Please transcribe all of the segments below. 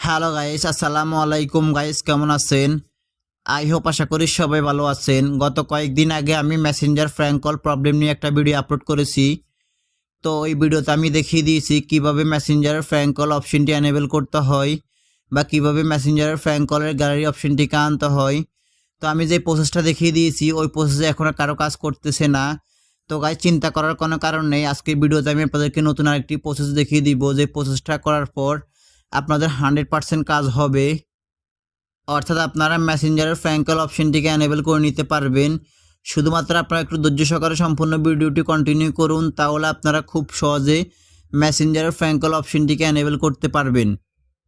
Hello guys, আসসালামু আলাইকুম guys, কেমন আছেন? আই হোপ আশা করি সবাই ভালো আছেন। গত কয়েকদিন আগে আমি মেসেঞ্জার ফ্র্যাঙ্ক কল প্রবলেম নিয়ে একটা ভিডিও আপলোড করেছি। তো ওই ভিডিওতে আমি দেখিয়ে দিয়েছি কিভাবে মেসেঞ্জারের ফ্র্যাঙ্ক কল অপশনটি এনেবল করতে হয় বা কিভাবে মেসেঞ্জারের ফ্র্যাঙ্ক কলের গ্যালারি অপশনটিকে আনতে হয়। তো আমি যে প্রসেসটা দেখিয়ে দিয়েছি ওই প্রসেসে এখন আর কারো কাজ করতেছে না। তো গাইস, চিন্তা করার কোনো কারণ নেই। আজকের ভিডিওতে আমি আপনাদেরকে নতুন আরেকটি প্রসেস দেখিয়ে দিব, যে প্রসেসটা করার পর আপনাদের 100% কাজ হবে। অর্থাৎ আপনারা মেসেঞ্জারের ফ্র্যাঙ্ক কল অপশনটিকে এনেবল করে নিতে পারবেন। শুধুমাত্র আপনারা একটু ধৈর্য সহকারে সম্পূর্ণ ভিডিওটি কন্টিনিউ করুন, তাহলে আপনারা খুব সহজে মেসেঞ্জারের ফ্র্যাঙ্ক কল অপশনটিকে এনেবল করতে পারবেন।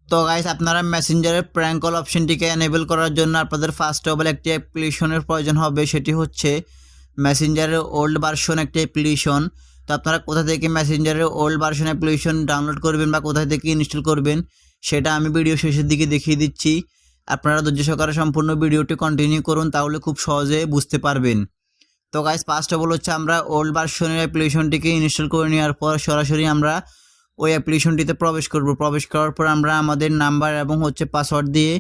তো গাইস, আপনারা মেসেঞ্জারের ফ্র্যাঙ্ক কল অপশনটিকে এনেবল করার জন্য আপনাদের ফার্স্ট অফ অল একটি অ্যাপ্লিকেশনের প্রয়োজন হবে, সেটি হচ্ছে মেসেঞ্জারের ওল্ড ভার্সন একটি অ্যাপ্লিকেশন। তো আপনারা কোথা থেকে মেসেঞ্জারের ওল্ড ভার্সন অ্যাপ্লিকেশন ডাউনলোড করবেন বা কোথা থেকে ইনস্টল করবেন সেটা আমি ভিডিও শেষের দিকে দেখিয়ে দিচ্ছি। আপনারা ধৈর্য সহকারে সম্পূর্ণ ভিডিওটি কন্টিনিউ করুন, তাহলে খুব সহজে বুঝতে পারবেন। তো গাইস, ফার্স্ট অফ অল হচ্ছে আমরা ওল্ড ভার্সনের অ্যাপ্লিকেশনটিকে ইনস্টল করে নেওয়ার পর সরাসরি আমরা ওই অ্যাপ্লিকেশনটিতে প্রবেশ করব। প্রবেশ করার পর আমরা আমাদের নাম্বার এবং হচ্ছে পাসওয়ার্ড দিয়ে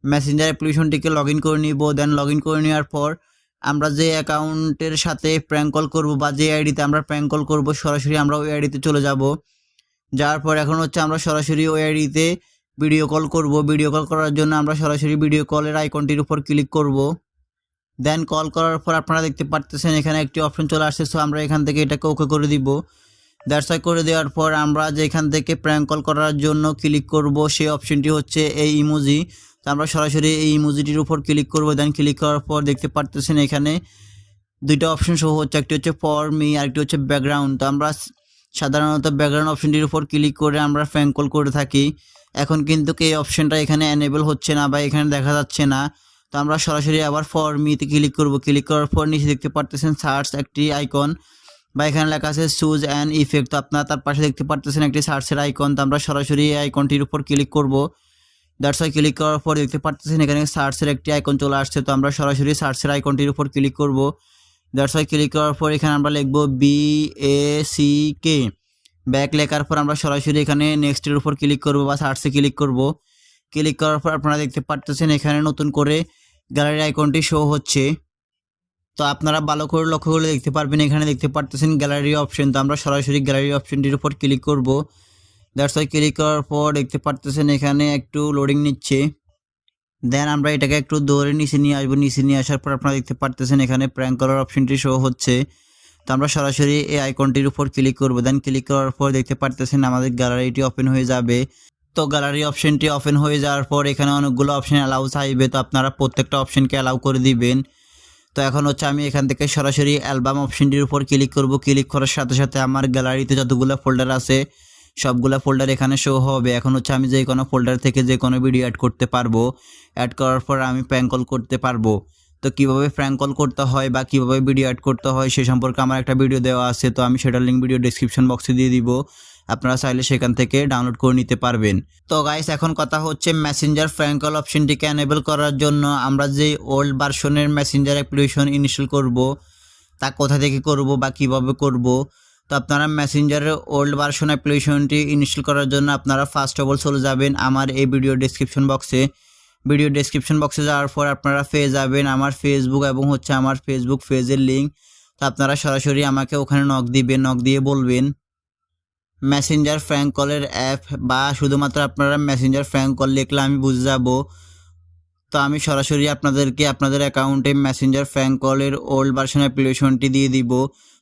মেসেঞ্জার অ্যাপ্লিকেশনটিকে লগ ইন করে নিব। দেন লগ ইন করে নেওয়ার পর আমরা যে অ্যাকাউন্টের সাথে প্র্যাঙ্ক কল করব বা যে আইডিতে আমরা প্র্যাঙ্ক কল করব, সরাসরি আমরা ওই আইডিতে চলে যাব। যাওয়ার পর এখন হচ্ছে আমরা সরাসরি ওই আইডিতে ভিডিও কল করব। ভিডিও কল করার জন্য আমরা সরাসরি ভিডিও কলের আইকনটির উপর ক্লিক করব। দেন কল করার পর আপনারা দেখতে পারতেছেন এখানে একটি অপশন চলে আসছে। সো আমরা এখান থেকে এটাকে ওকে করে দিব। দ্যাটস ওয়াই করে দেওয়ার পর আমরা যে এখান থেকে প্র্যাঙ্ক কল করার জন্য ক্লিক করব, সেই অপশনটি হচ্ছে এই ইমোজি। তো আমরা সরাসরি এই ইমোজিটির উপর ক্লিক করব। দেন ক্লিক করার পর দেখতে পারতেছেন এখানে দুইটা অপশন শো হচ্ছে, একটি হচ্ছে ফর মি আর একটি হচ্ছে ব্যাকগ্রাউন্ড। তো আমরা সাধারণত ব্যাকগ্রাউন্ড অপশনটির উপর ক্লিক করে আমরা প্র্যাঙ্ক কল করে থাকি। এখন কিন্তু এই অপশনটা এখানে এনেবল হচ্ছে না বা এখানে দেখা যাচ্ছে না। তো আমরা সরাসরি আবার ফর মিতে ক্লিক করব। ক্লিক করার পর নিচে দেখতে পারতেছেন সার্চ একটি আইকন বা এখানে লেখা আছে চুজ অ্যান ইফেক্ট। তো আপনারা তার পাশে দেখতে পারতেছেন একটি সার্চের আইকন। তো আমরা সরাসরি এই আইকনটির উপর ক্লিক করব। দ্যাটস ওয়াই ক্লিক করার পর দেখতে পারতেছেন এখানে সার্চের একটি আইকন চলে আসছে। তো আমরা সরাসরি সার্চের আইকনটির উপর ক্লিক করব। দ্যাটস ওয়াই ক্লিক করার পর এখানে আমরা লিখব BACK ব্যাক। লেখার পর আমরা সরাসরি এখানে নেক্সটের উপর ক্লিক করব বা সার্চে ক্লিক করব। ক্লিক করার পর আপনারা দেখতে পারতেছেন এখানে নতুন করে গ্যালারি আইকনটি শো হচ্ছে। তো আপনারা ভালো করে লক্ষ্য করে দেখতে পারবেন এখানে দেখতে পারতেছেন গ্যালারি অপশন। তো আমরা সরাসরি গ্যালারি অপশনটির উপর ক্লিক করব। দ্যাটস ওয়াই ক্লিক করার পর দেখতে পারতেছেন এখানে একটু লোডিং নিচ্ছে। দেন আমরা এটাকে একটু দৌড়ে নিচে নিয়ে আসবো। নিচে নিয়ে আসার পর আপনারা দেখতে পারতেছেন এখানে প্র্যাঙ্ক কলার অপশনটি শো হচ্ছে। তো আমরা সরাসরি এই আইকনটির উপর ক্লিক করব। দেন ক্লিক করার পর দেখতে পারতেছেন আমাদের গ্যালারিটি ওপেন হয়ে যাবে। তো গ্যালারি অপশনটি ওপেন হয়ে যাওয়ার পর এখানে অনেকগুলো অপশন অ্যালাউ চাইবে। তো আপনারা প্রত্যেকটা অপশনকে অ্যালাউ করে দিবেন। তো এখন হচ্ছে আমি এখান থেকে সরাসরি অ্যালবাম অপশনটির উপর ক্লিক করব। ক্লিক করার সাথে সাথে আমার গ্যালারিতে যতগুলো ফোল্ডার আছে সবগুলো ফোল্ডার এখানে শো হবে। এখন হচ্ছে আমি যে কোনো ফোল্ডার থেকে যে কোনো ভিডিও অ্যাড করতে পারবো। অ্যাড করার পর আমি প্র্যাঙ্ক কল করতে পারবো। তো কিভাবে প্র্যাঙ্ক কল করতে হয় বা কিভাবে ভিডিও অ্যাড করতে হয় সে সম্পর্কে আমার একটা ভিডিও দেওয়া আছে। তো আমি সেটার লিঙ্ক ভিডিও ডেসক্রিপশন বক্সে দিয়ে দিব, আপনারা চাইলে সেখান থেকে ডাউনলোড করে নিতে পারবেন। তো গাইস, এখন কথা হচ্ছে মেসেঞ্জার প্র্যাঙ্ক কল অপশনটিকে এনেবল করার জন্য আমরা যে ওল্ড ভার্সনের মেসেঞ্জার অ্যাপ্লিকেশন ইনস্টল করব তা কোথা থেকে করব বা কিভাবে করব। তো আপনারা মেসেঞ্জারের ওল্ড ভার্সন অ্যাপ্লিকেশনটি ইনস্টল করার জন্য আপনারা ফার্স্ট অফ অল চলে যাবেন আমার এই ভিডিও ডেসক্রিপশন বক্সে। ভিডিও ডেসক্রিপশন বক্সে যাওয়ার পর আপনারা পেয়ে যাবেন আমার ফেসবুক এবং হচ্ছে আমার ফেসবুক পেজের লিঙ্ক। তো আপনারা সরাসরি আমাকে ওখানে নক দিবেন। নক দিয়ে বলবেন মেসেঞ্জার প্র্যাঙ্ক কলের অ্যাপ বা শুধুমাত্র আপনারা মেসেঞ্জার প্র্যাঙ্ক কল লিখলে আমি বুঝে যাব। তো আমি সরাসরি আপনাদেরকে আপনাদের অ্যাকাউন্টে মেসেঞ্জার প্র্যাঙ্ক কলের ওল্ড ভার্সন অ্যাপ্লিকেশনটি দিয়ে দিব।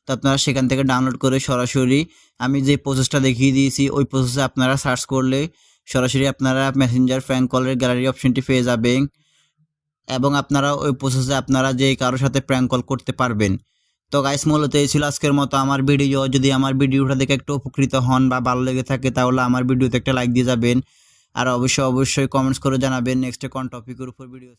তো আপনারা সেখান থেকে ডাউনলোড করে সরাসরি আমি যে প্রসেসটা দেখিয়ে দিয়েছি ওই প্রসেসে আপনারা সার্চ করলে সরাসরি আপনারা মেসেঞ্জার প্র্যাঙ্ক কলের গ্যালারি অপশনটি পেয়ে যাবেন এবং আপনারা ওই প্রসেসে আপনারা যে কারোর সাথে প্র্যাঙ্ক কল করতে পারবেন। তো গাইস, মূলত এই ছিল আজকের মতো আমার ভিডিও। যদি আমার ভিডিওটা দেখে একটু উপকৃত হন বা ভালো লেগে থাকে তাহলে আমার ভিডিওতে একটা লাইক দিয়ে যাবেন। আর অবশ্যই কমেন্টস করে জানাবেন নেক্সট কোন টপিকের উপর ভিডিও।